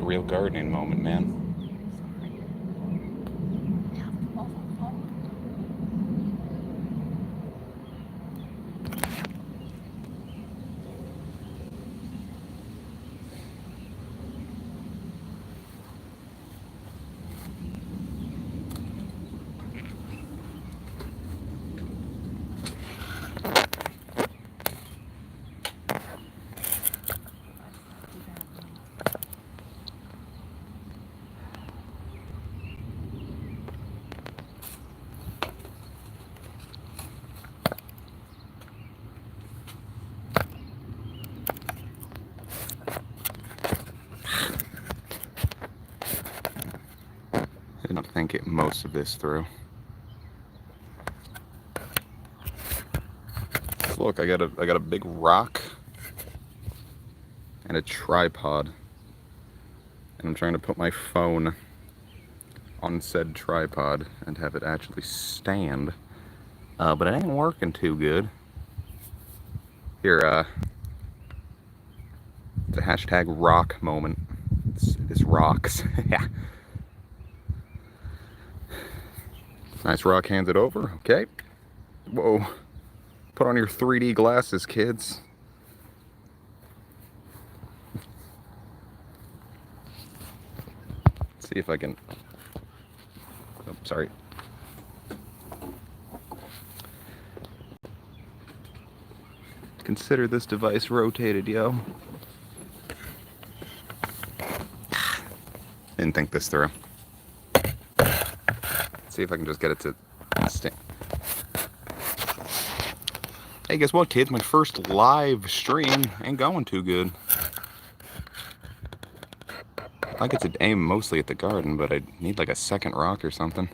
real gardening moment, man. I don't think most of this through. Look, I got a big rock and a tripod, and I'm trying to put my phone on said tripod and have it actually stand, but it ain't working too good. Here, it's a hashtag rock moment. This rocks. Yeah. Nice rock, hands it over. Okay. Whoa. Put on your 3D glasses, kids. Let's see if I can. Oh, sorry. Consider this device rotated, yo. Didn't think this through. Let's see if I can just get it to stand. Hey, guess what, kids? My first live stream ain't going too good. I get to aim mostly at the garden, but I need like a second rock or something.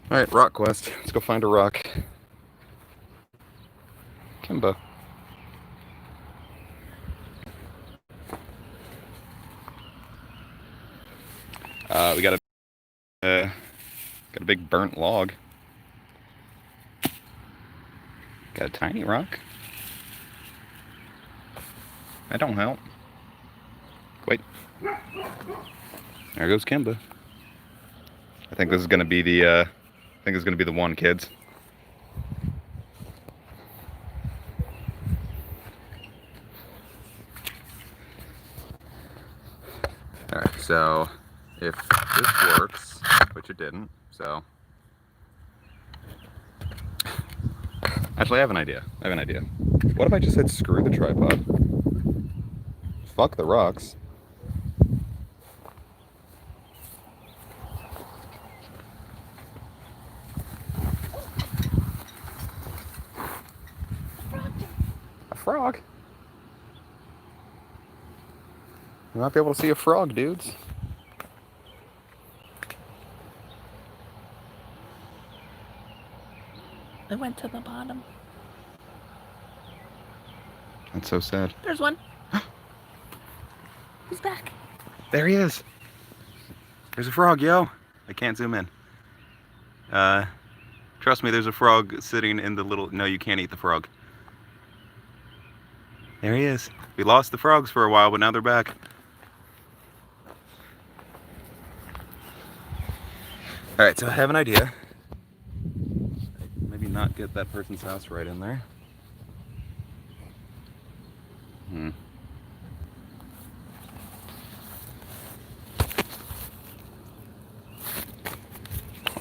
Alright, rock quest. Let's go find a rock. Kimba. We got a big burnt log. Got a tiny rock. That don't help. Wait. There goes Kimba. I think this is gonna be the one, kids. Alright, so if this works, which it didn't, so actually I have an idea. What if I just said screw the tripod? Fuck the rocks. A frog? You might be able to see a frog, dudes. I went to the bottom. That's so sad. There's one. He's back. There he is. There's a frog, yo. I can't zoom in. Trust me, there's a frog sitting in the little... No, you can't eat the frog. There he is. We lost the frogs for a while, but now they're back. Alright, so I have an idea. Maybe not get that person's house right in there.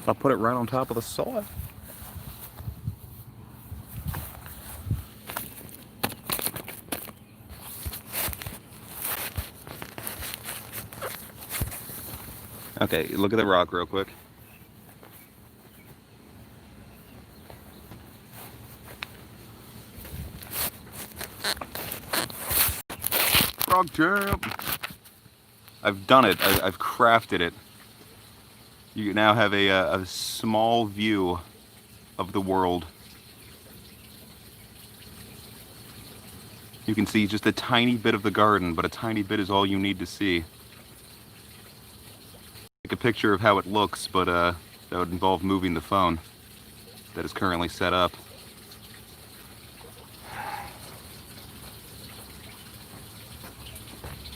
I'll put it right on top of the soil. Okay, look at the rock real quick. Frog jump! I've done it. I've crafted it. You now have a small view of the world. You can see just a tiny bit of the garden, but a tiny bit is all you need to see. Take a picture of how it looks, but that would involve moving the phone that is currently set up.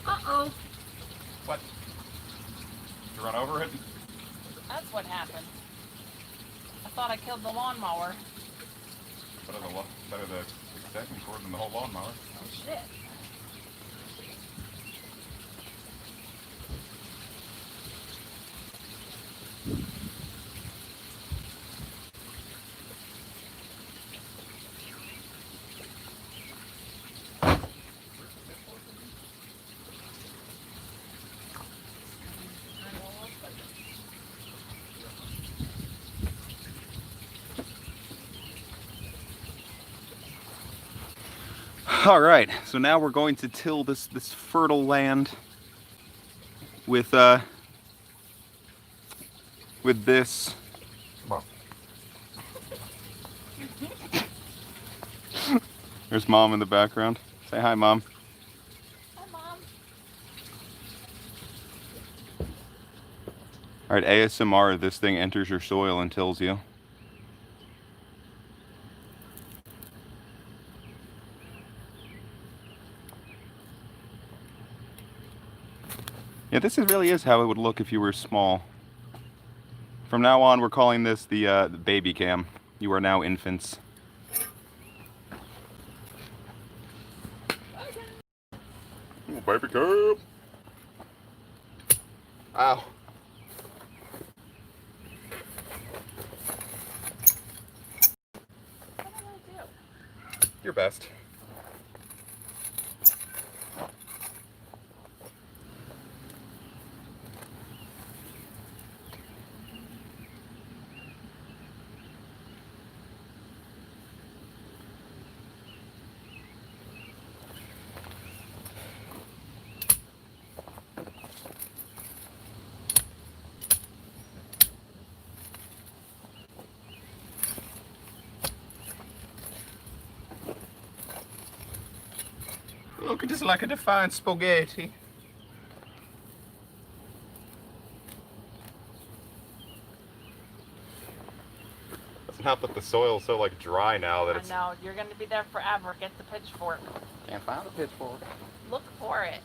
Uh-oh. the lawnmower. Better the extension cord than the whole lawnmower. Oh shit. All right, so now we're going to till this fertile land with this. There's Mom in the background. Say hi, Mom. Hi, Mom. All right, ASMR. This thing enters your soil and tills you. Yeah, this really is how it would look if you were small. From now on, we're calling this the baby cam. You are now infants. Ooh, baby cam. Ow. What did I do? Your best. Looking just like a defined spaghetti. Doesn't help that the soil's so like dry now that it's. I know, you're gonna be there forever. Get the pitchfork. Can't find a pitchfork. Look for it.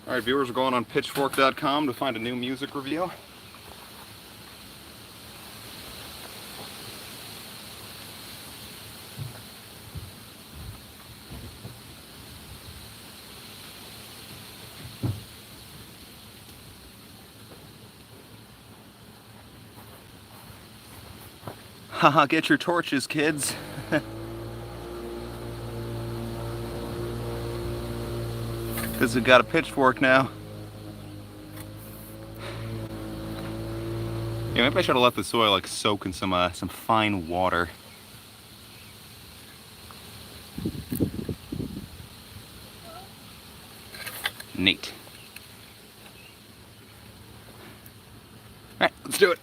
All right, viewers are going on pitchfork.com to find a new music review. Haha, get your torches, kids. Because we've got a pitchfork now. Yeah, maybe I should have let the soil like soak in some fine water. Neat. All right, let's do it.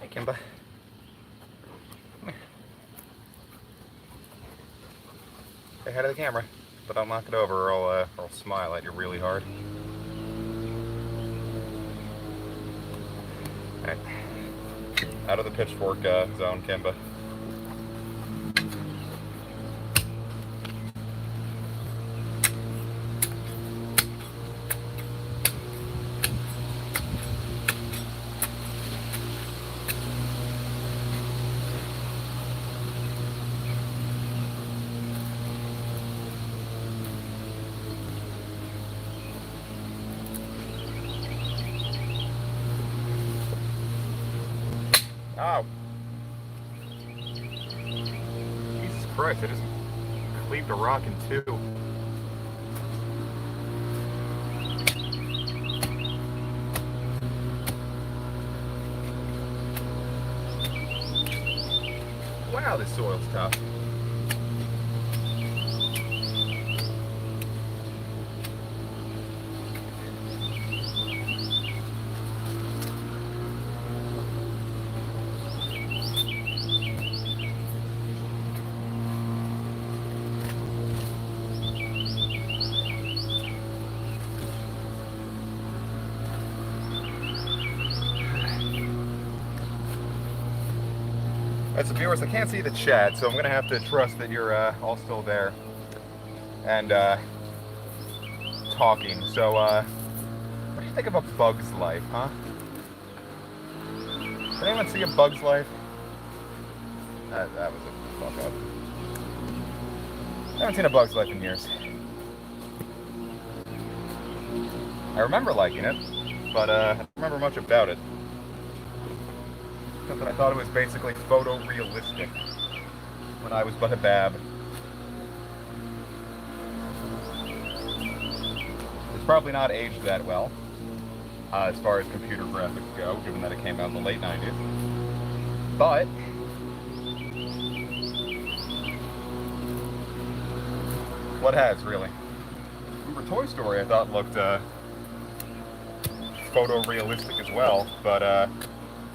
Hey, Kimba. Come here. Say hi to the camera, but don't knock it over or I'll smile at you really hard. Alright. Out of the pitchfork zone, Kimba. Ow. Jesus Christ, I just cleaved a rock in two. Wow, this soil's tough. Alright, so viewers, I can't see the chat, so I'm gonna have to trust that you're all still there and talking. So, what do you think of A Bug's Life, huh? Did anyone see A Bug's Life? That was a fuck up. I haven't seen A Bug's Life in years. I remember liking it, but I don't remember much about it. Except that I thought it was basically photorealistic when I was but a bab. It's probably not aged that well, as far as computer graphics go, given that it came out in the late 90s. But what has, really? Remember Toy Story, I thought looked photorealistic as well, but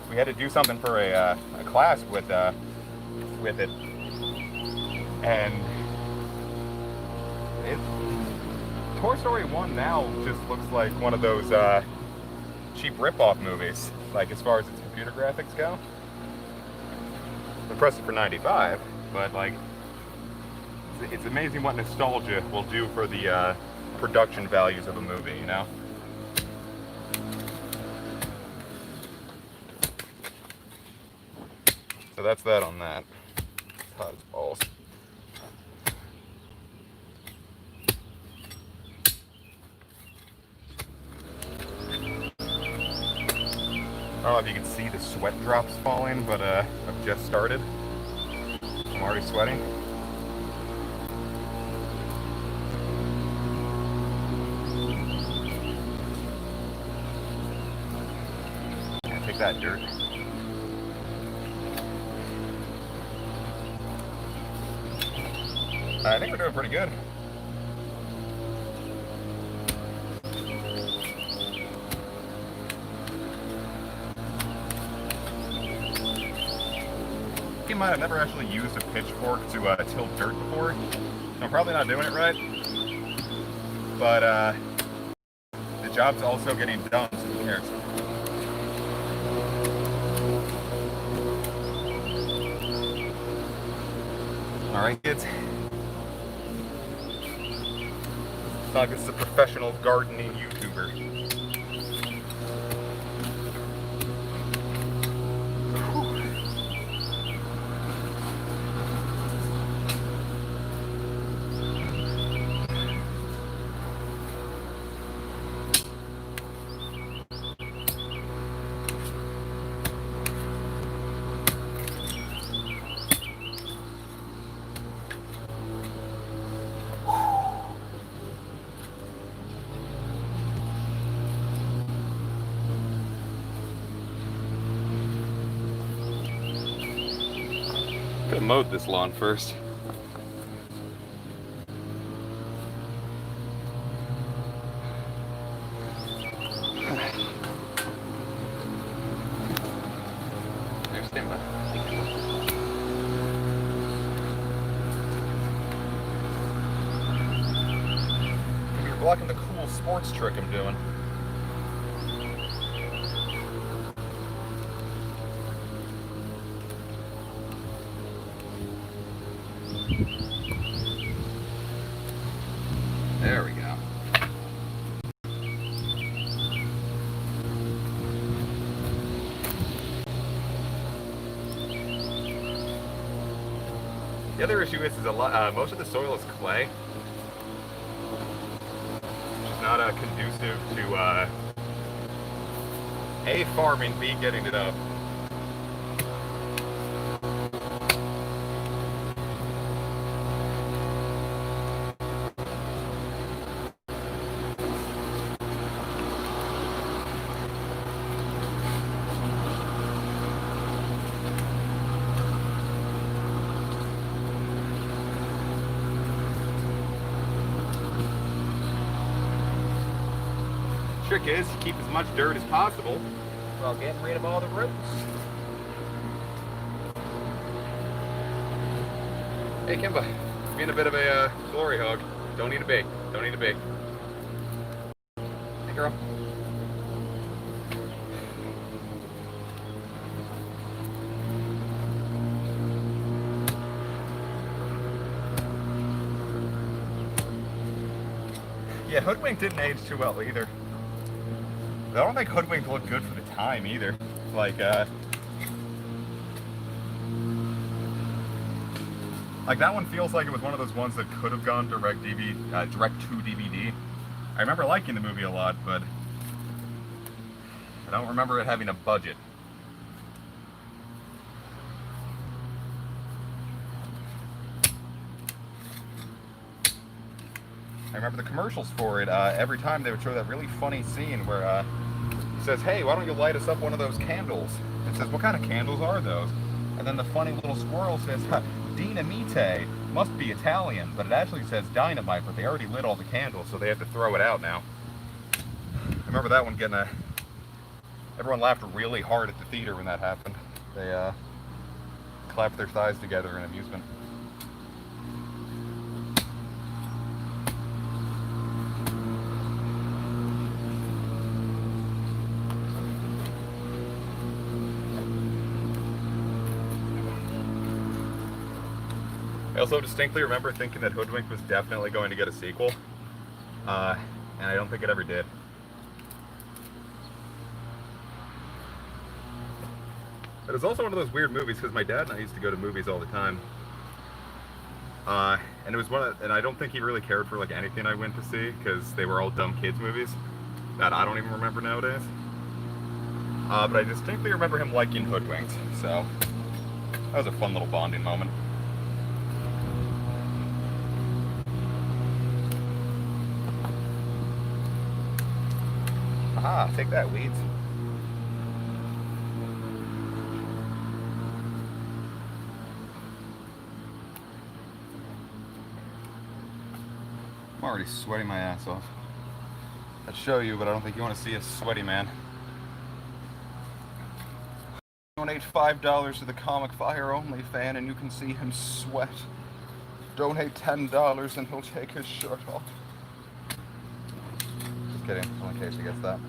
we had to do something for a class with it, and Toy Story 1 now just looks like one of those cheap rip-off movies, like as far as its computer graphics go. Impressive for 95, but like it's amazing what nostalgia will do for the production values of a movie, you know? So that's that on that. It's hot as balls. I don't know if you can see the sweat drops falling, but I've just started. I'm already sweating. Yeah, take that, dirt. I think we're doing pretty good. Keep in mind, I've never actually used a pitchfork to till dirt before. I'm probably not doing it right, but the job's also getting done, so who cares? All right, kids. Like this is a professional gardening YouTuber. Could have mowed this lawn first. Here, stand by. You're blocking the cool sports trick I'm doing. There we go. The other issue is a lot. Most of the soil is clay, which is not conducive to A, farming, B, getting it up. Trick is to keep as much dirt as possible while getting rid of all the roots. Hey Kimba, being a bit of a glory hog. Don't need a big. Don't need a big. Hey girl. Yeah, Hoodwinked didn't age too well either. I don't think Hoodwinked looked good for the time either. Like that one feels like it was one of those ones that could have gone direct to DVD. I remember liking the movie a lot, but I don't remember it having a budget. I remember the commercials for it. Every time they would show that really funny scene where he says, "Hey, why don't you light us up one of those candles?" And says, "What kind of candles are those?" And then the funny little squirrel says, "Dinamite, must be Italian," but it actually says dynamite, but they already lit all the candles, so they have to throw it out now. I remember that one getting everyone laughed really hard at the theater when that happened. They clapped their thighs together in amusement. I also distinctly remember thinking that Hoodwinked was definitely going to get a sequel, and I don't think it ever did. It was also one of those weird movies because my dad and I used to go to movies all the time, and it was and I don't think he really cared for like anything I went to see because they were all dumb kids movies that I don't even remember nowadays. But I distinctly remember him liking Hoodwinked, so that was a fun little bonding moment. Aha, take that, weeds. I'm already sweating my ass off. I'd show you, but I don't think you want to see a sweaty man. Donate $5 to the Comic Fire Only fan and you can see him sweat. Donate $10 and he'll take his shirt off. Just kidding, only in case he gets that.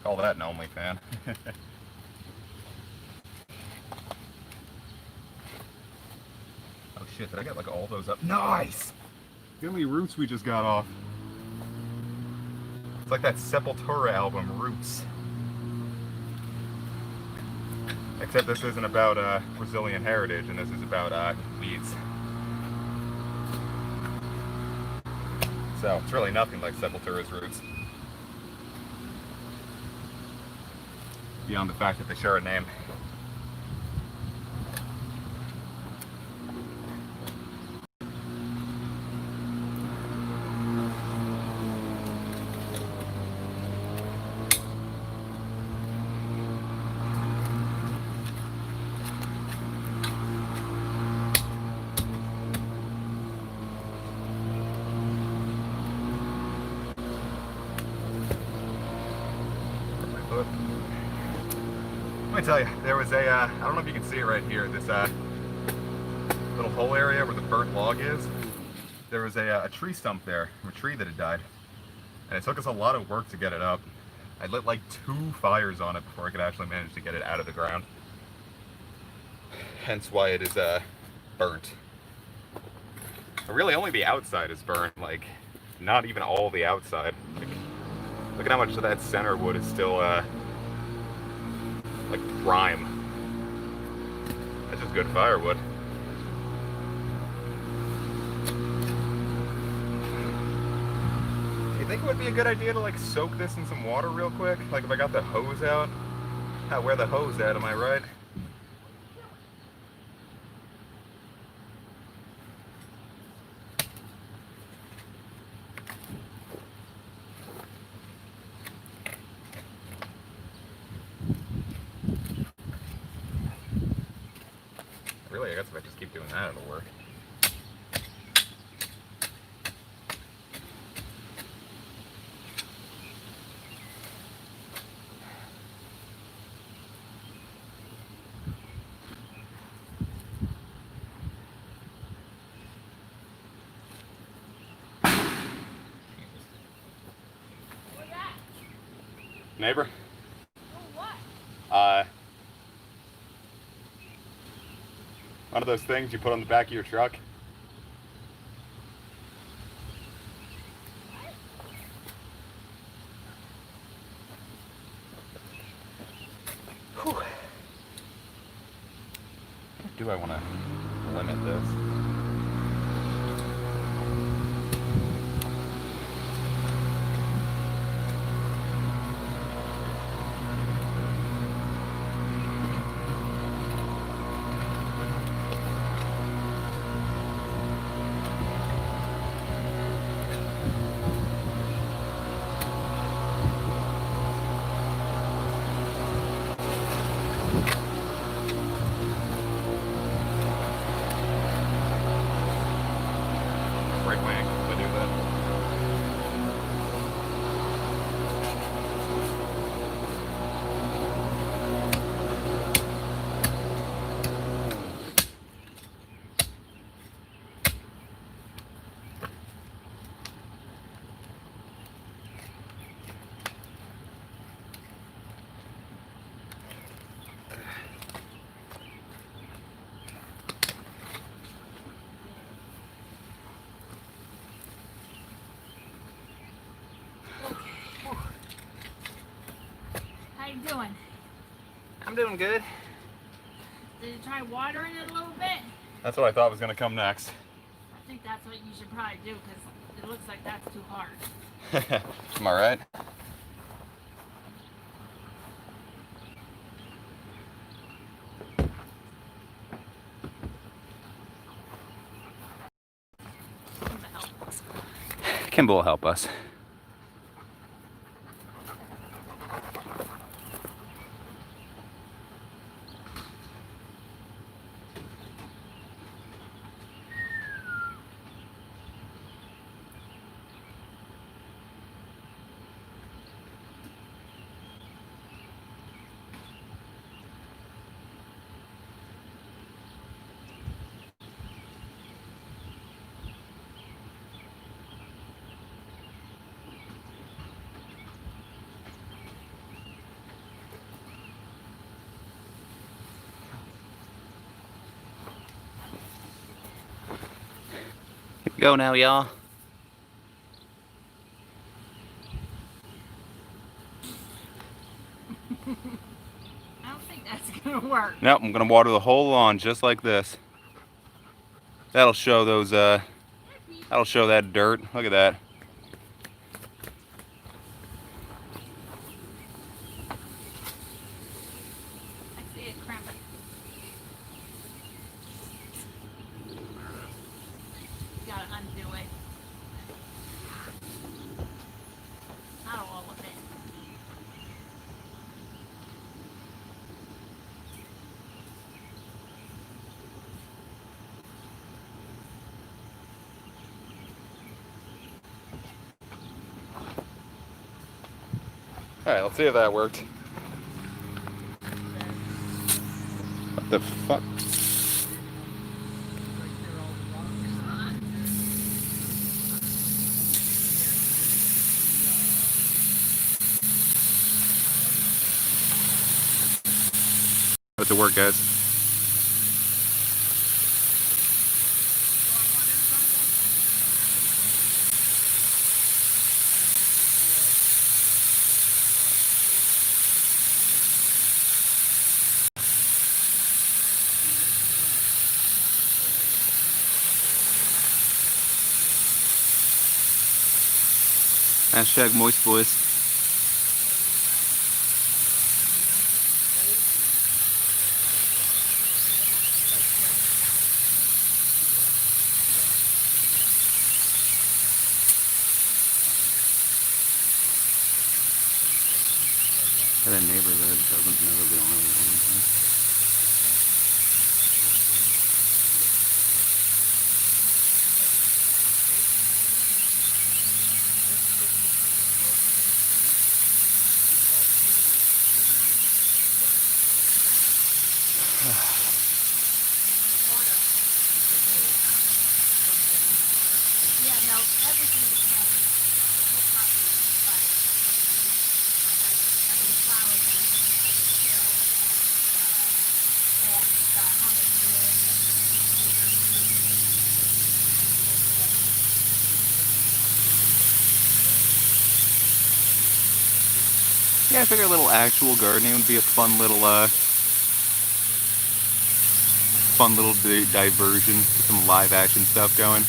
Call that an only fan. Oh shit, did I get like all those up? Nice! Look how many roots we just got off. It's like that Sepultura album, Roots. Except this isn't about Brazilian heritage, and this is about weeds. So, it's really nothing like Sepultura's Roots. Beyond the fact that they share a name. Let me tell you, there was I don't know if you can see it right here, this little hole area where the burnt log is. There was a tree stump there, a tree that had died. And it took us a lot of work to get it up. I lit like 2 fires on it before I could actually manage to get it out of the ground. Hence why it is burnt. But really only the outside is burnt, like not even all the outside. Like, look at how much of that center wood is still like grime. That's just good firewood. Do you think it would be a good idea to like soak this in some water real quick? Like if I got the hose out? Where the hose at, am I right? Really, I guess if I just keep doing that, it'll work. What's that? Neighbor? Oh, what? One of those things you put on the back of your truck. Whew. Do I want to limit this? Break my ankle if I do that. How you doing? I'm doing good. Did you try watering it a little bit? That's what I thought was going to come next. I think that's what you should probably do because it looks like that's too hard. Am I right? Come to help us. Kimball will help us. Here we go now, y'all. I don't think that's gonna work. Nope, I'm gonna water the whole lawn just like this. That'll show those, that'll show that dirt. Look at that. I see it cramping. You gotta undo it. Not all of it. Alright, let's see if that worked. What the fuck? Put it to work, guys. Hashtag moist boys. Got a neighbor that doesn't know that we don't have anything. Yeah, no, everything is fine. The whole property is fine. I got the flowers in it, I got the carol, and the hummus in it, Yeah, I figure a little actual gardening would be a fun little diversion, get some live action stuff going.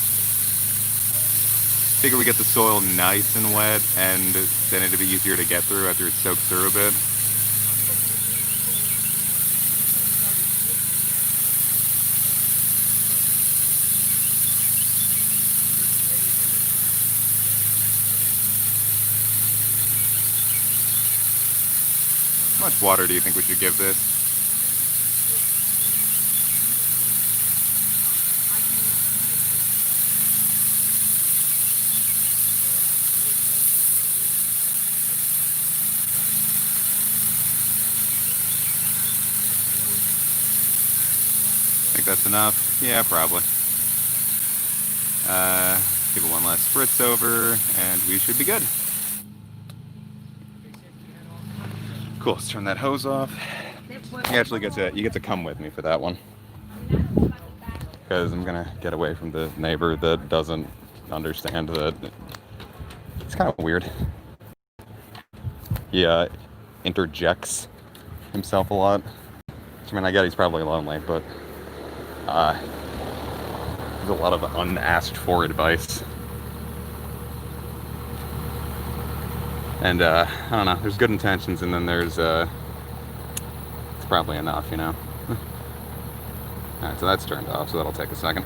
Figure we get the soil nice and wet, and then it'd be easier to get through after it soaks through a bit. How much water do you think we should give this? Think that's enough? Yeah, probably. Give it one last spritz over, and we should be good. Cool, let's turn that hose off. You actually get to come with me for that one, because I'm gonna get away from the neighbor that doesn't understand that it's kind of weird. He interjects himself a lot. I mean, I get he's probably lonely, but there's a lot of unasked for advice. And I don't know, there's good intentions, and then there's it's probably enough, you know. Alright, so that's turned off, so that'll take a second.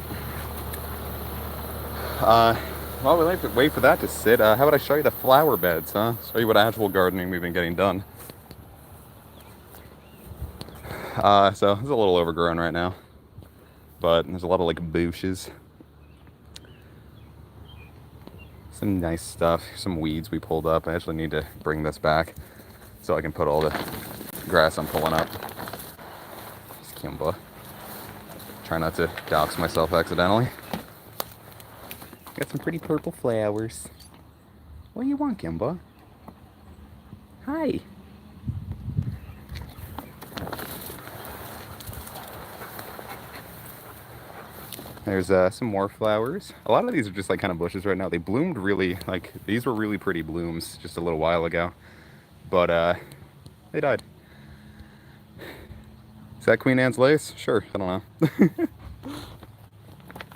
While we wait for that to sit, how about I show you the flower beds, huh? Show you what actual gardening we've been getting done. So it's a little overgrown right now, but there's a lot of like bushes. Some nice stuff, some weeds we pulled up. I actually need to bring this back so I can put all the grass I'm pulling up. It's Kimba. Try not to dox myself accidentally. Got some pretty purple flowers. What do you want, Kimba? Hi. There's some more flowers. A lot of these are just like kind of bushes right now. They bloomed really, like, these were really pretty blooms just a little while ago. But they died. Is that Queen Anne's lace? Sure, I don't know.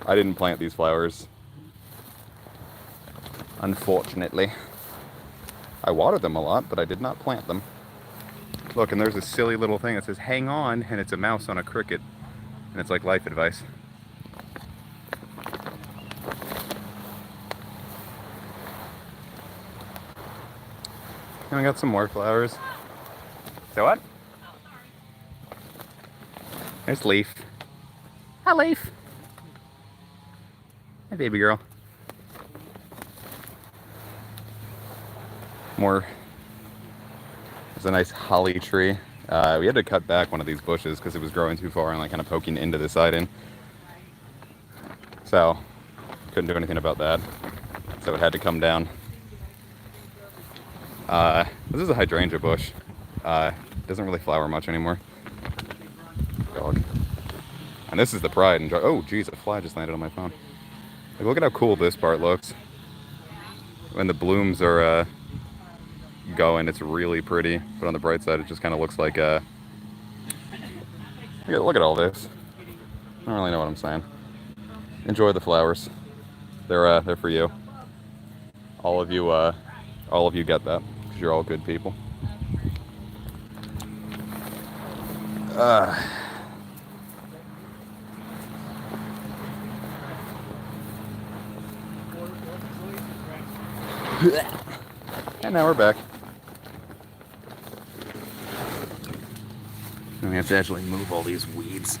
I didn't plant these flowers, unfortunately. I watered them a lot, but I did not plant them. Look, and there's a silly little thing that says hang on, and it's a mouse on a cricket. And it's like life advice. And I got some more flowers. So what? There's Leaf. Hi, Leaf. Hi, baby girl. More. There's a nice holly tree. We had to cut back one of these bushes because it was growing too far and like kind of poking into the siding. So couldn't do anything about that. So it had to come down. This is a hydrangea bush. Doesn't really flower much anymore. Dog. And this is the pride and joy. Oh, geez, a fly just landed on my phone. Like, look at how cool this part looks. When the blooms are going, it's really pretty. But on the bright side, it just kind of looks like look at all this. I don't really know what I'm saying. Enjoy the flowers. They're for you. All of you get that because you're all good people. And now we're back. And we have to actually move all these weeds.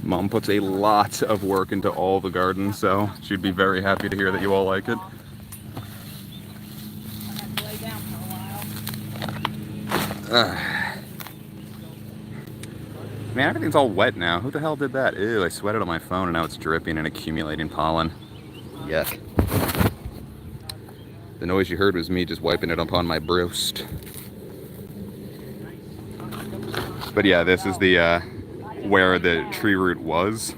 Mom puts a lot of work into all the gardens, so she'd be very happy to hear that you all like it. Man, everything's all wet now. Who the hell did that? Ew, I sweated on my phone and now it's dripping and accumulating pollen. Yuck. The noise you heard was me just wiping it upon my breast. But yeah, this is the where the tree root was.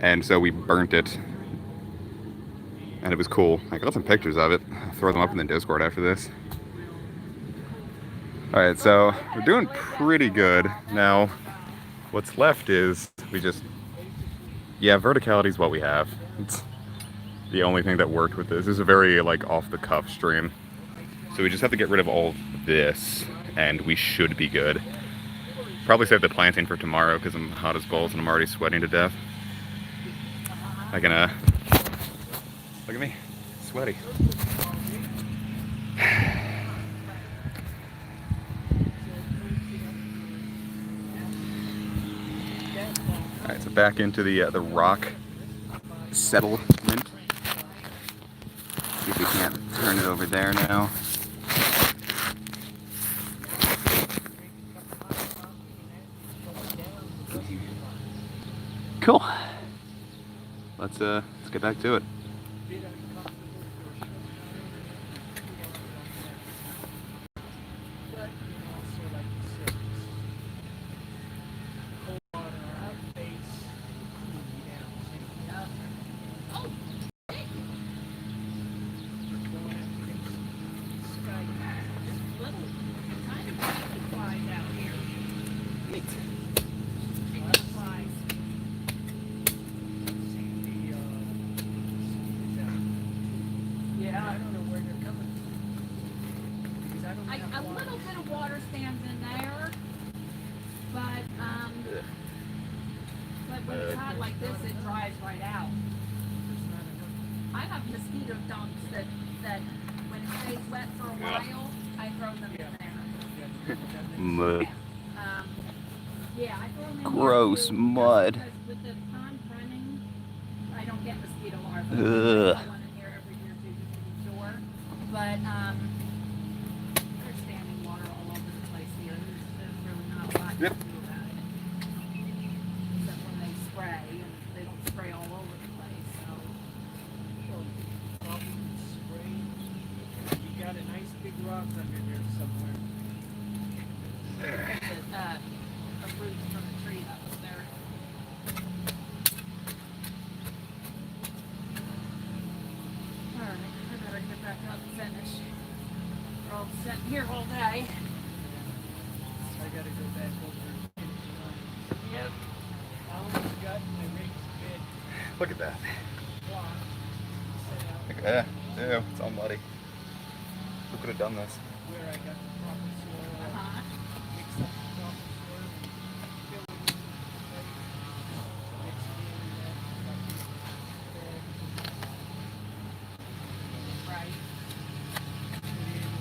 And so we burnt it. and it was cool. I got some pictures of it. I'll throw them up in the Discord after this. Alright, so we're doing pretty good. Now, what's left is yeah, verticality is what we have. It's the only thing that worked with this. This is a very, like, off-the-cuff stream. So we just have to get rid of all of this, and we should be good. Probably save the planting for tomorrow, because I'm hot as balls and I'm already sweating to death. I can, look at me, sweaty. Alright, so back into the rock settlement. See if we can't turn it over there now. Cool. Let's get back to it. A little bit of water stands in there, but when it's hot like this, it dries right out. I have mosquito dunks that when it stays wet for a while, I throw them in there. Mud. Yeah, I throw them in Gross here too, mud. because with the pond running, I don't get mosquito larvae. Ugh. I throw one in here every year too, just to be sure. But there's standing water all over the place here. There's really not a lot you can do about it. Except when they spray, and they don't spray all over the place. So You got a nice big rock under there somewhere. it's a root from a tree that was there. Alright, I better get back up and finish. We're all sitting here all day. I gotta go back over and finish mine. Yep. I almost got my raised bed Look at that. block set out Look at that. Ew, it's all muddy. Who could have done this? where I got the proper soil. Uh-huh. Mix up the proper soil. Fill it in with clay. Mix it in and that. Right. Put it in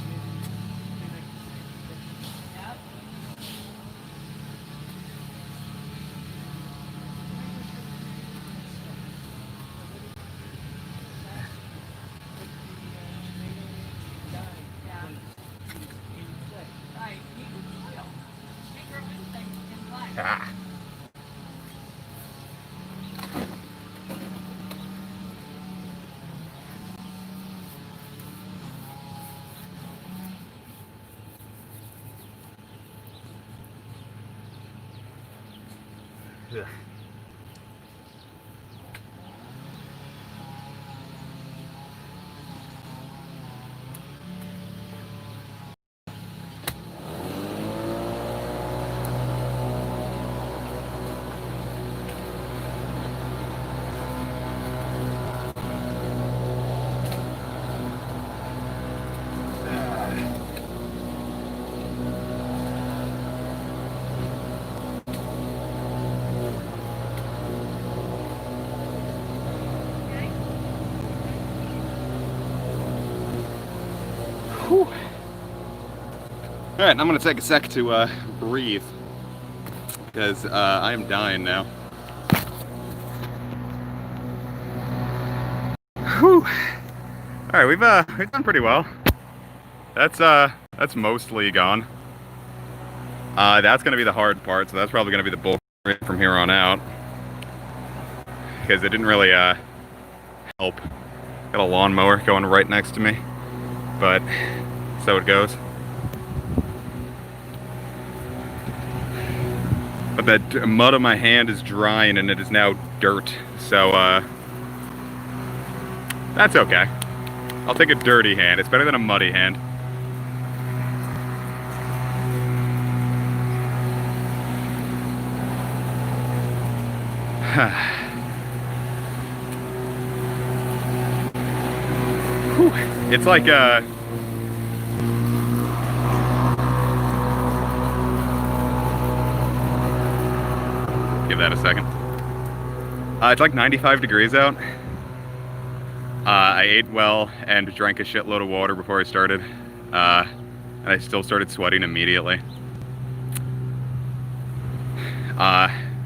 and then I can Yep. Yeah. Right. You can soil. Can't grow anything in black. Ah. Ugh. Whew. All right, I'm gonna take a sec to breathe because I am dying now. Whew. All right, we've done pretty well. That's mostly gone. That's gonna be the hard part, so that's probably gonna be the bulk from here on out because it didn't really help. Got a lawnmower going right next to me, but so it goes. But that mud on my hand is drying and it is now dirt. So That's okay. I'll take a dirty hand. It's better than a muddy hand. Whew. It's like give that a second. It's like 95 degrees out. I ate well and drank a shitload of water before I started. And I still started sweating immediately.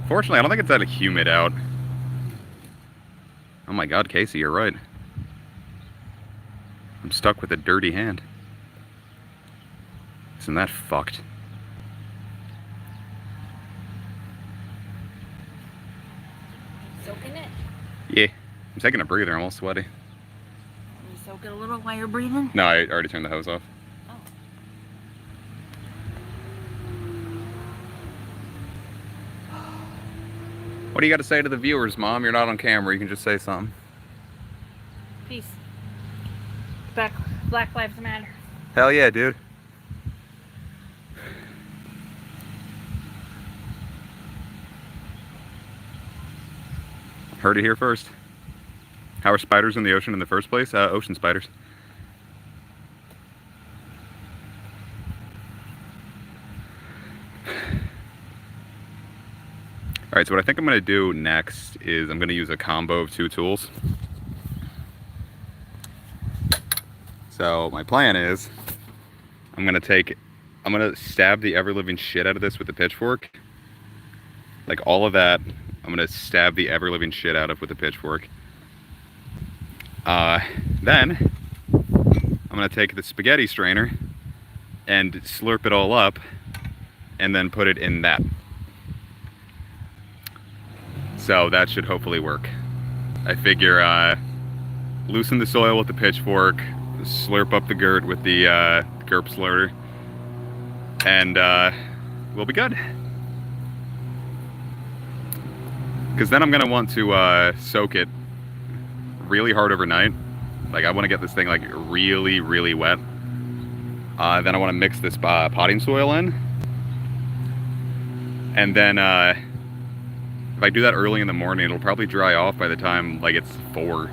Fortunately, I don't think it's that humid out. Oh my god, Casey, you're right. I'm stuck with a dirty hand. Isn't that fucked? Soaking it? Yeah. I'm taking a breather, I'm all sweaty. You soak it a little while you're breathing? No, I already turned the hose off. Oh. What do you got to say to the viewers, Mom? You're not on camera, you can just say something. Peace. Black Lives Matter. Hell yeah, dude. Heard it here first. How are spiders in the ocean in the first place? Ocean spiders. Alright, so what I think I'm going to do next is I'm going to use a combo of two tools. So my plan is I'm going to stab the ever-living shit out of this with a pitchfork. Like all of that, I'm going to stab the ever-living shit out of with a pitchfork. Then I'm going to take the spaghetti strainer and slurp it all up and then put it in that. So that should hopefully work. I figure loosen the soil with the pitchfork, slurp up the dirt with the GURP slurter, and we'll be good. Because then I'm going to want to soak it really hard overnight. Like I want to get this thing like really, really wet. Then I want to mix this potting soil in. And then if I do that early in the morning, it'll probably dry off by the time like it's 4.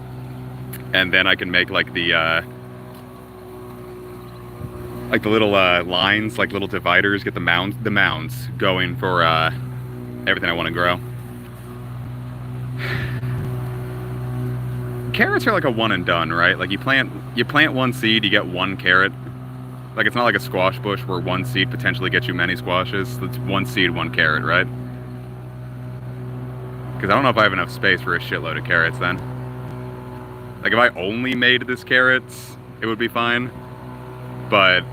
And then I can make like the little lines, like little dividers, get the mounds going for everything I want to grow. Carrots are like a one and done, right? Like you plant one seed, you get one carrot. Like it's not like a squash bush where one seed potentially gets you many squashes. It's one seed, one carrot, right? Because I don't know if I have enough space for a shitload of carrots then. Like if I only made this carrots, it would be fine. But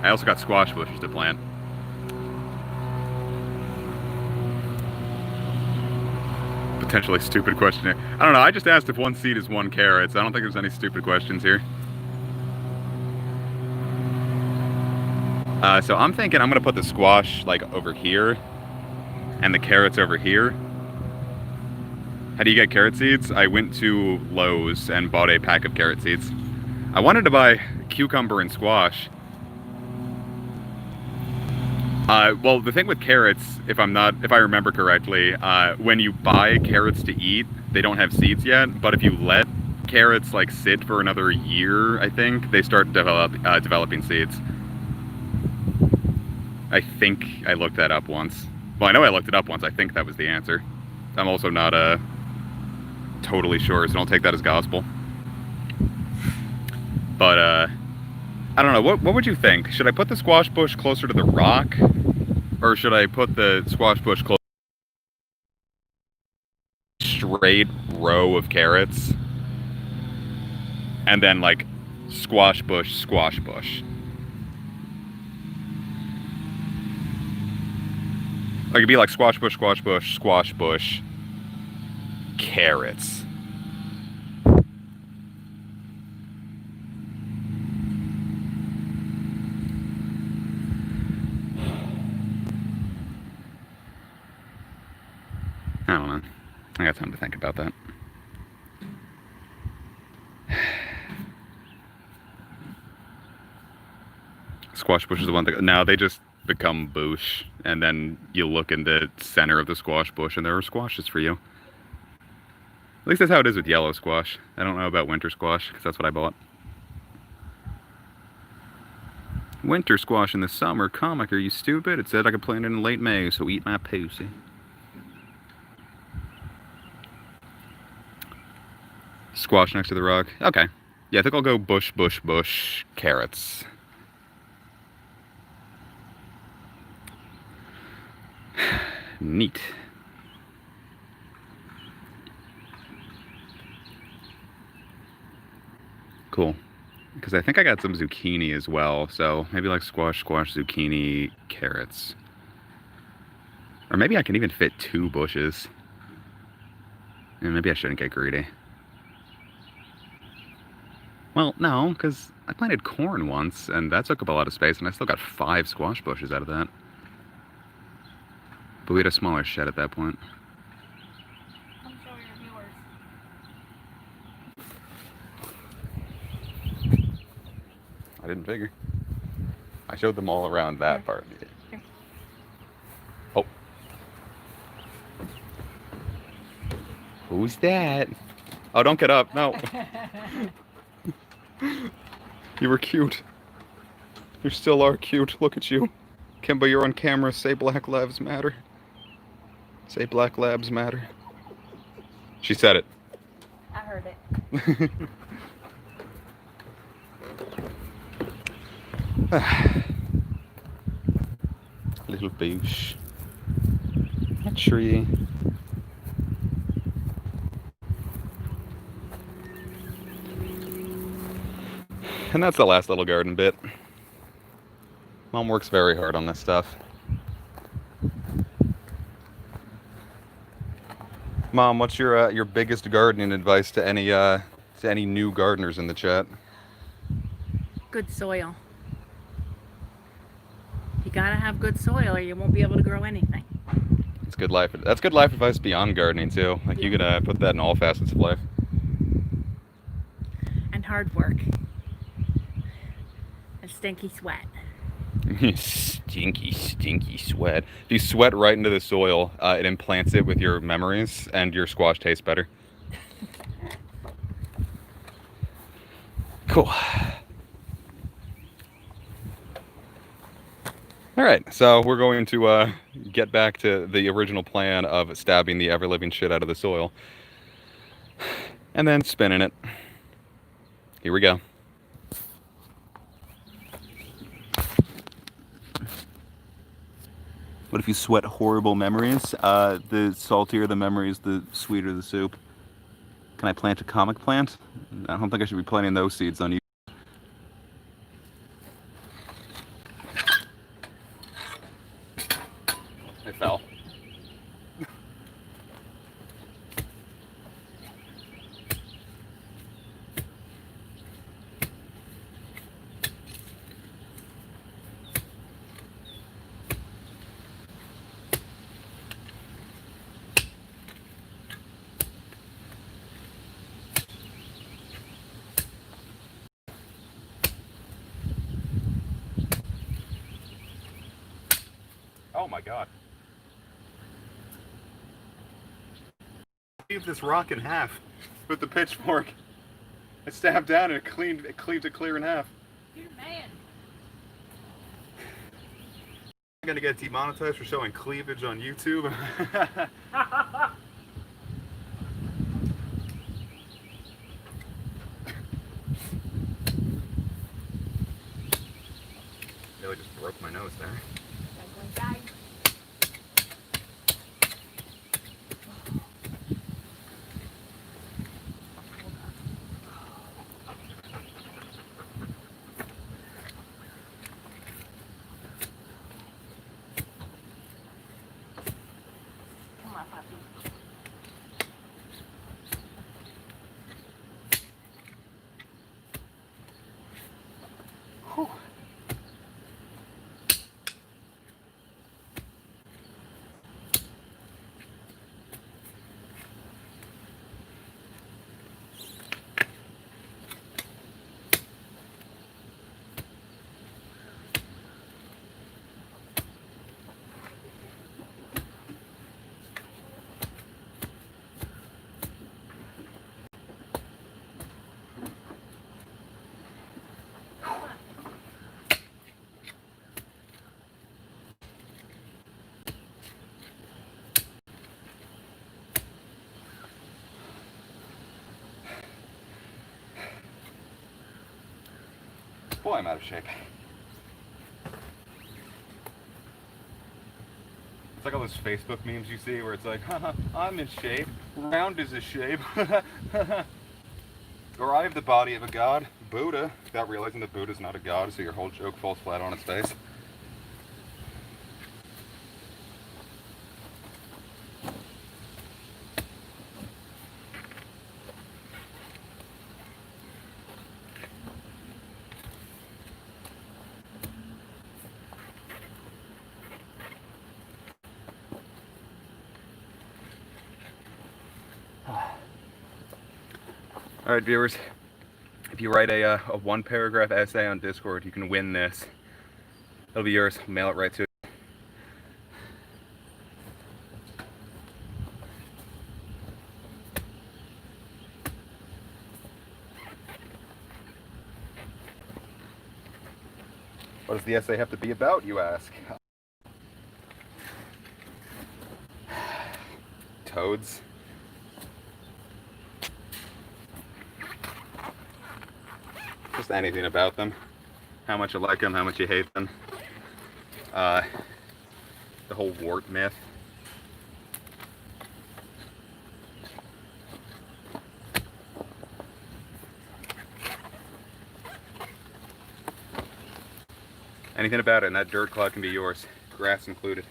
I also got squash bushes to plant. Potentially stupid question here. I don't know, I just asked if one seed is one carrot, so I don't think there's any stupid questions here. So I'm thinking I'm gonna put the squash like over here and the carrots over here. How do you get carrot seeds? I went to Lowe's and bought a pack of carrot seeds. I wanted to buy cucumber and squash. Well, the thing with carrots, if I remember correctly, when you buy carrots to eat, they don't have seeds yet. But if you let carrots like sit for another year, I think they start developing seeds. I think I looked that up once. Well, I know I looked it up once. I think that was the answer. I'm also not totally sure, so don't take that as gospel. But I don't know. What would you think? Should I put the squash bush closer to the rock, or should I put the squash bush closer to a straight row of carrots, and then like squash bush, squash bush? Like it'd be like squash bush, squash bush, squash bush, carrots. I don't know. I got time to think about that. squash bush is the one that, no, they just become bush, and then you look in the center of the squash bush and there are squashes for you. At least that's how it is with yellow squash. I don't know about winter squash, because that's what I bought. Winter squash in the summer? Comic, are you stupid? It said I could plant it in late May, so eat my pussy. Squash next to the rock. Okay. Yeah, I think I'll go bush, bush, bush, carrots. Neat. Cool. Because I think I got some zucchini as well, so maybe like squash, squash, zucchini, carrots. Or maybe I can even fit 2 bushes. And maybe I shouldn't get greedy. Well, no, because I planted corn once, and that took up a lot of space, and I still got 5 squash bushes out of that. But we had a smaller shed at that point. Come show your viewers. I didn't figure. I showed them all around that part. Here. Oh. Who's that? Oh, don't get up. No. You were cute. You still are cute. Look at you. Kimba, you're on camera. Say Black Lives Matter. Say Black Labs Matter. She said it. I heard it. Little bush. A tree. And that's the last little garden bit. Mom works very hard on this stuff. Mom, what's your biggest gardening advice to any new gardeners in the chat? Good soil. You gotta have good soil or you won't be able to grow anything. It's good life. That's good life advice beyond gardening too. Like you could put that in all facets of life. And hard work. And stinky sweat. Stinky, stinky sweat. If you sweat right into the soil, it implants it with your memories, and your squash tastes better. Cool. All right, so we're going to get back to the original plan of stabbing the ever-living shit out of the soil. And then spinning it. Here we go. What if you sweat horrible memories? The saltier the memories, the sweeter the soup. Can I plant a comic plant? I don't think I should be planting those seeds on you. I fell. Oh my god. Cleave this rock in half with the pitchfork. I stabbed down and it cleaved it clear in half. You're the man. I'm gonna get demonetized for showing cleavage on YouTube. Nearly just broke my nose there. Guys. Come on, puppy. Whew. Oh, I'm out of shape. It's like all those Facebook memes you see where it's like, haha, I'm in shape, round is a shape, or I have the body of a god, Buddha, without realizing that Buddha's not a god, so your whole joke falls flat on its face. All right, viewers, if you write a one-paragraph essay on Discord, you can win this. It'll be yours. Mail it right to you. What does the essay have to be about, you ask? Toads. Just anything about them. How much you like them, how much you hate them. The whole wart myth. Anything about it, and that dirt clod can be yours. Grass included.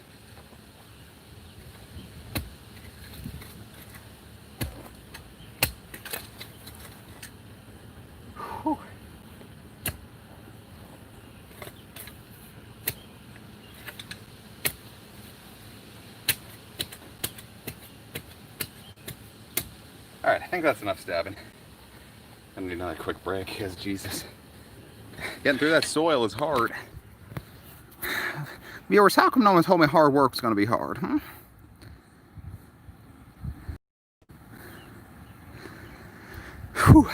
Whew. Alright, I think that's enough stabbing. I need another quick break, because Jesus. Getting through that soil is hard. Viewers, how come no one told me hard work's gonna be hard, huh? Whew.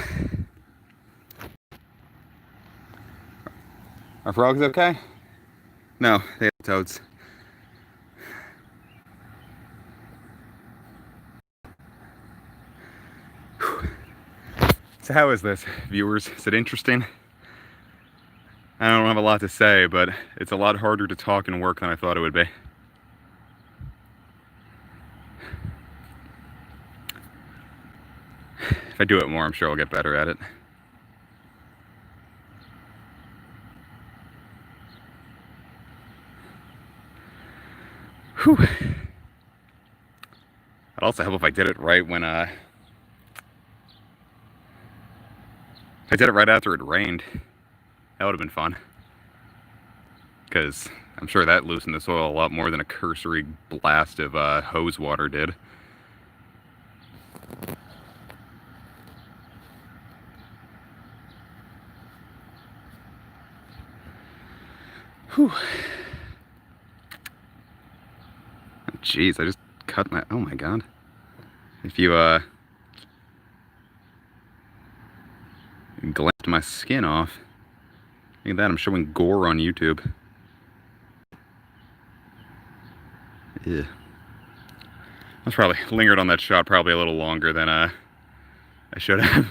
Are frogs okay? No, they have toads. Whew. So how is this, viewers? Is it interesting? I don't have a lot to say, but it's a lot harder to talk and work than I thought it would be. If I do it more, I'm sure I'll get better at it. Whew. It'd also help if I did it right when, I did it right after it rained. That would have been fun. Because I'm sure that loosened the soil a lot more than a cursory blast of hose water did. Whew. Jeez, I just cut my, oh my god. If you glanced my skin off. Look at that, I'm showing gore on YouTube. Yeah. I was probably lingered on that shot probably a little longer than I should have.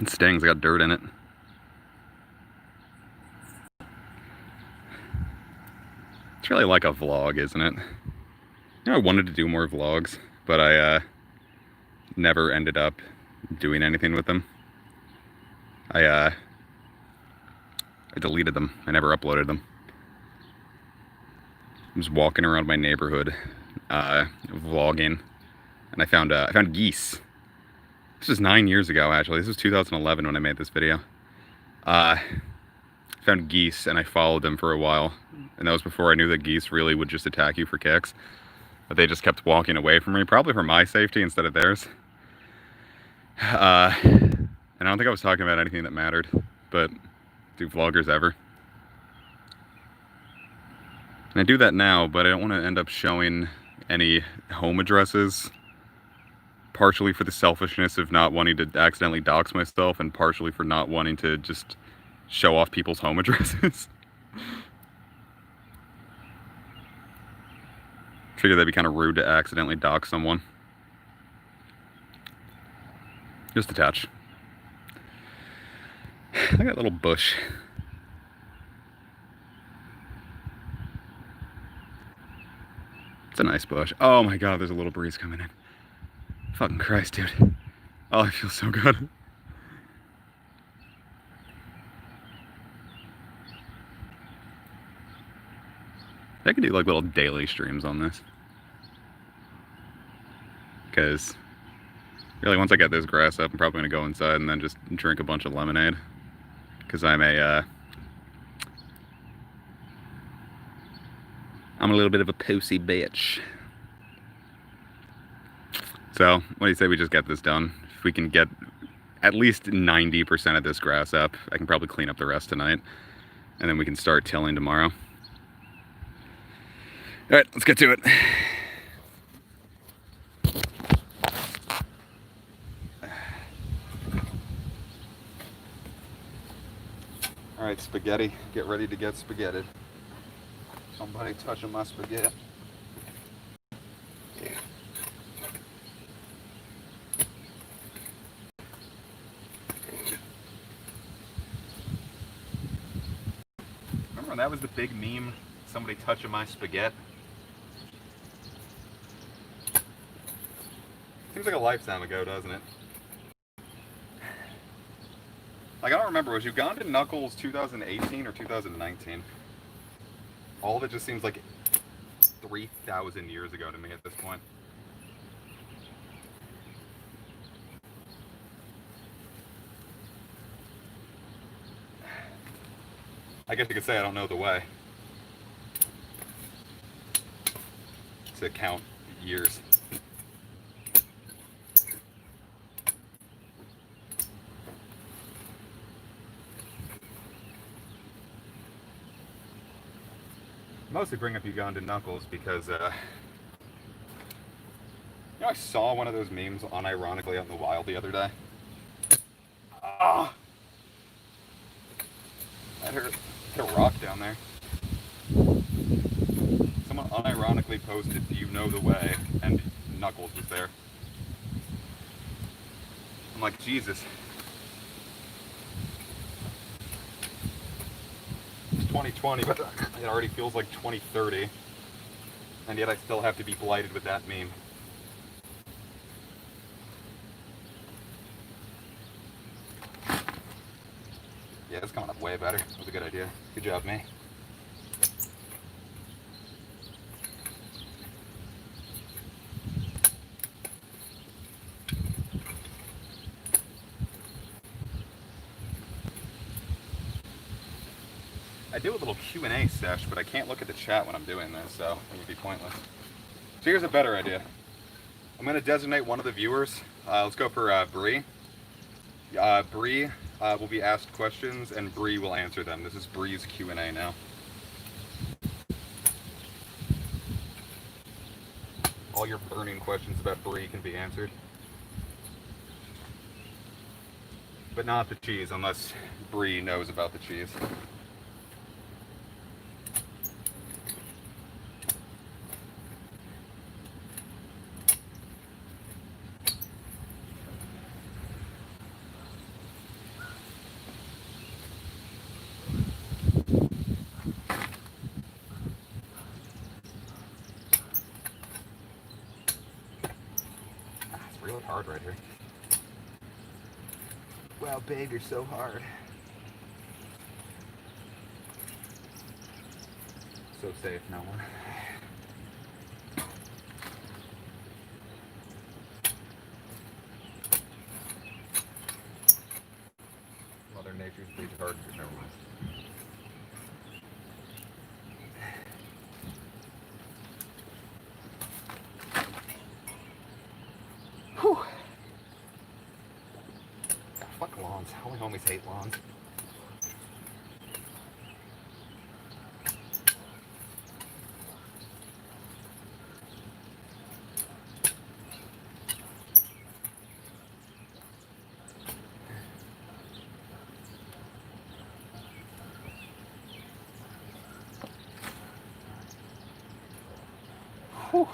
It stings, I got dirt in it. It's really like a vlog, isn't it? You know, I wanted to do more vlogs, but I never ended up doing anything with them. I deleted them. I never uploaded them. I was walking around my neighborhood, vlogging, and I found geese. This was 9 years ago, actually. This was 2011 when I made this video. I found geese, and I followed them for a while. And that was before I knew that geese really would just attack you for kicks. But they just kept walking away from me, probably for my safety instead of theirs. And I don't think I was talking about anything that mattered, but do vloggers ever? And I do that now, but I don't want to end up showing any home addresses. Partially for the selfishness of not wanting to accidentally dox myself, and partially for not wanting to just show off people's home addresses. Figure that'd be kind of rude to accidentally dox someone. Just a touch. Look at that little bush. It's a nice bush. Oh my god, there's a little breeze coming in. Fucking Christ, dude. Oh, I feel so good. I could do like little daily streams on this. Because really, once I get this grass up, I'm probably going to go inside and then just drink a bunch of lemonade. Because I'm a little bit of a pussy bitch. So, what do you say we just get this done? If we can get at least 90% of this grass up, I can probably clean up the rest tonight. And then we can start tilling tomorrow. Alright, let's get to it. Alright, spaghetti. Get ready to get spaghetti. Somebody touching my spaghetti. Remember when that was the big meme? Somebody touching my spaghetti? Seems like a lifetime ago, doesn't it? Like, I don't remember, was Ugandan Knuckles 2018 or 2019? All of it just seems like 3,000 years ago to me at this point. I guess you could say I don't know the way to count years. Mostly bring up Ugandan Knuckles because, you know, I saw one of those memes unironically out in the wild the other day. Ah! That hurt. Hit a rock down there. Someone unironically posted, "Do you know the way?" and Knuckles was there. I'm like, Jesus. It's 2020, but it already feels like 2030. And yet I still have to be blighted with that meme. Yeah, it's coming up way better. That was a good idea. Good job, me. I do a little Q&A sesh, but I can't look at the chat when I'm doing this, so it would be pointless. So here's a better idea. I'm going to designate one of the viewers. Let's go for Bree. Bree will be asked questions, and Bree will answer them. This is Bree's Q&A now. All your burning questions about Bree can be answered. But not the cheese, unless Bree knows about the cheese. It's really hard right here. Wow, babe, you're so hard. So safe, no one. Mother Nature's bleach hard. Never mind. Whew. Fuck lawns. All my homies hate lawns. Whew.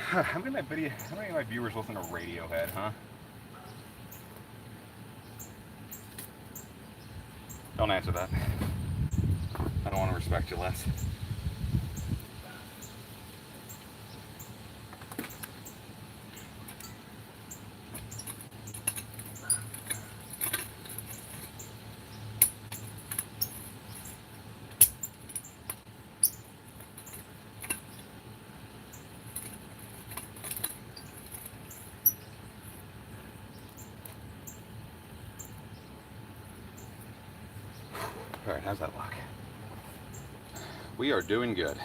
How many of my viewers listen to Radiohead, huh? Don't answer that. I don't want to respect you less. All right, how's that look? We are doing good.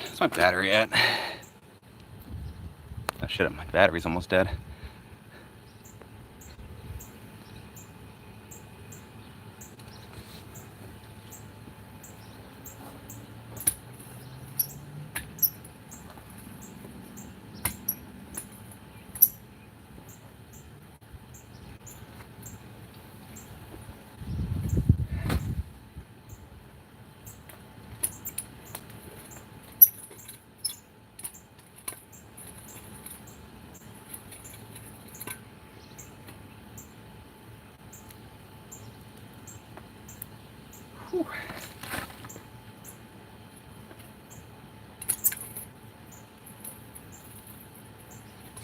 Where's my battery at? Oh shit, my battery's almost dead. Whew.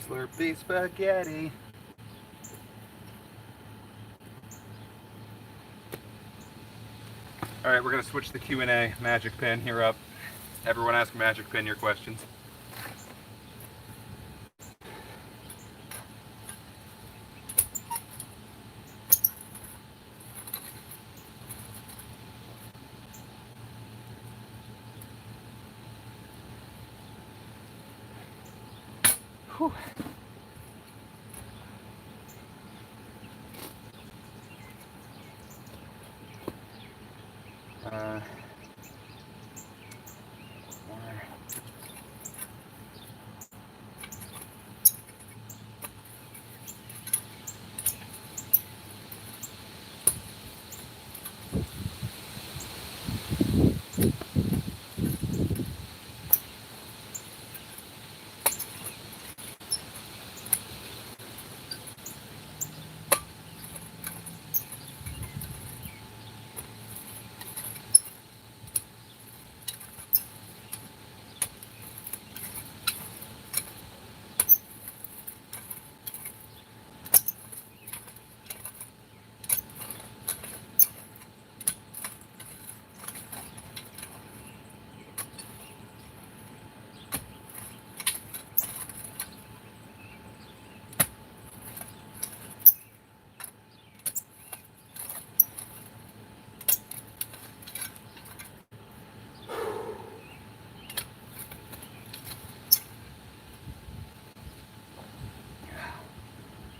Slurpee spaghetti. All right, we're gonna switch the Q&A Magic Pin here up. Everyone ask Magic Pin your questions. Whew. More.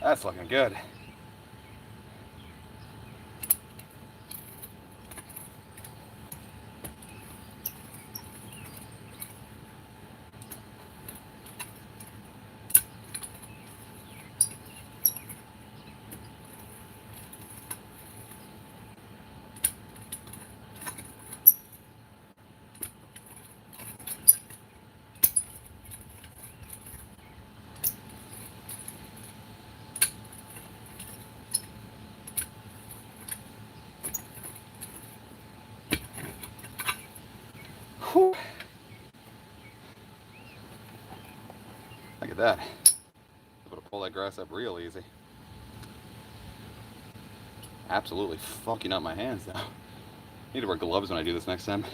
That's looking good. Whew. Look at that. Able to pull that grass up real easy. Absolutely fucking up my hands now. Need to wear gloves when I do this next time.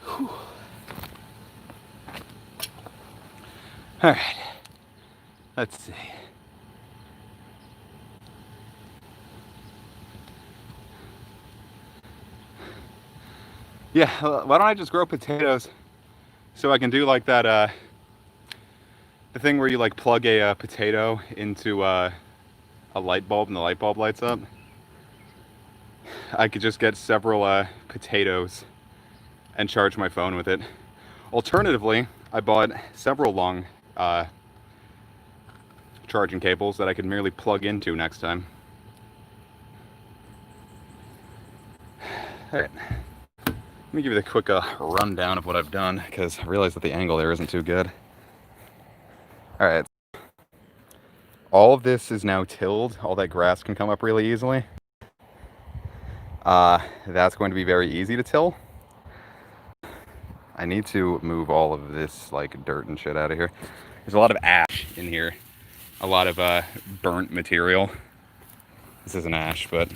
Whew. All right, let's see. Yeah, why don't I just grow potatoes so I can do like that, the thing where you like plug a potato into a light bulb and the light bulb lights up. I could just get several potatoes and charge my phone with it. Alternatively, I bought several long charging cables that I could merely plug into next time. All right. Let me give you the quick rundown of what I've done, because I realize that the angle there isn't too good. All right. All of this is now tilled. All that grass can come up really easily. That's going to be very easy to till. I need to move all of this like dirt and shit out of here. There's a lot of ash in here. A lot of burnt material. This isn't ash, but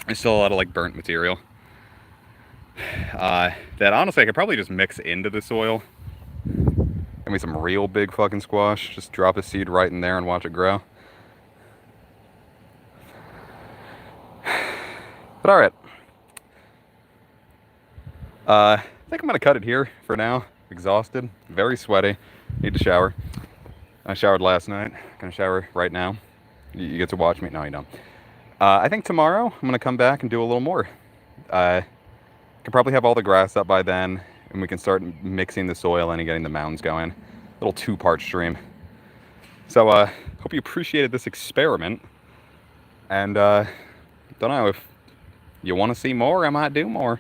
there's still a lot of like burnt material. That honestly I could probably just mix into the soil. Give me some real big fucking squash. Just drop a seed right in there and watch it grow. But alright. I think I'm gonna cut it here for now. Exhausted, very sweaty, need to shower. I showered last night, gonna shower right now. You get to watch me? No, you don't. I think tomorrow I'm gonna come back and do a little more. Could probably have all the grass up by then, and we can start mixing the soil in and getting the mounds going. Little 2-part stream. So, hope you appreciated this experiment. And, don't know, if you want to see more, I might do more.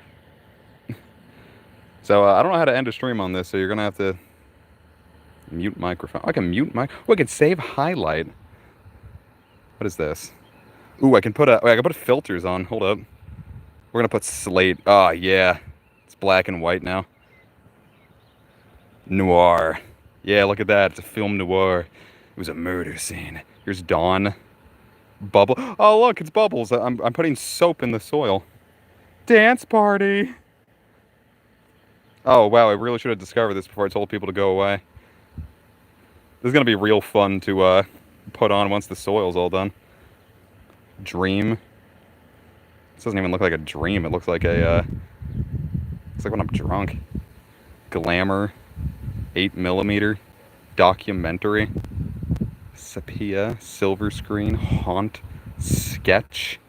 So, I don't know how to end a stream on this, so you're gonna have to mute microphone. I can mute mic. Oh, I can save highlight. What is this? Ooh, I can put filters on. Hold up. We're gonna put slate. Oh, yeah. It's black and white now. Noir. Yeah, look at that. It's a film noir. It was a murder scene. Here's Dawn. Bubble. Oh, look, it's Bubbles. I'm putting soap in the soil. Dance party. Oh, wow. I really should have discovered this before I told people to go away. This is gonna be real fun to put on once the soil's all done. Dream. This doesn't even look like a dream. It looks like a, it's like when I'm drunk. Glamour. 8mm. Documentary. Sepia. Silver screen. Haunt. Sketch.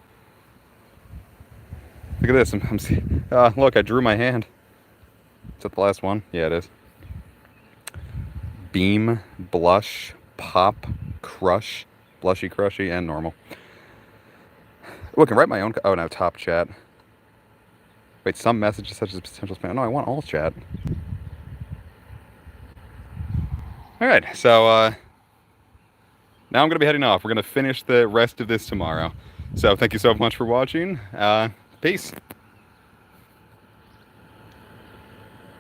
Look at this. Look, I drew my hand. Is that the last one? Yeah, it is. Beam. Blush. Pop. Crush. Blushy, crushy, and normal. Oh, I can write my own. Oh, no, top chat. Wait, some messages such as potential spam. No, I want all chat. All right, so now I'm going to be heading off. We're going to finish the rest of this tomorrow. So thank you so much for watching. Peace.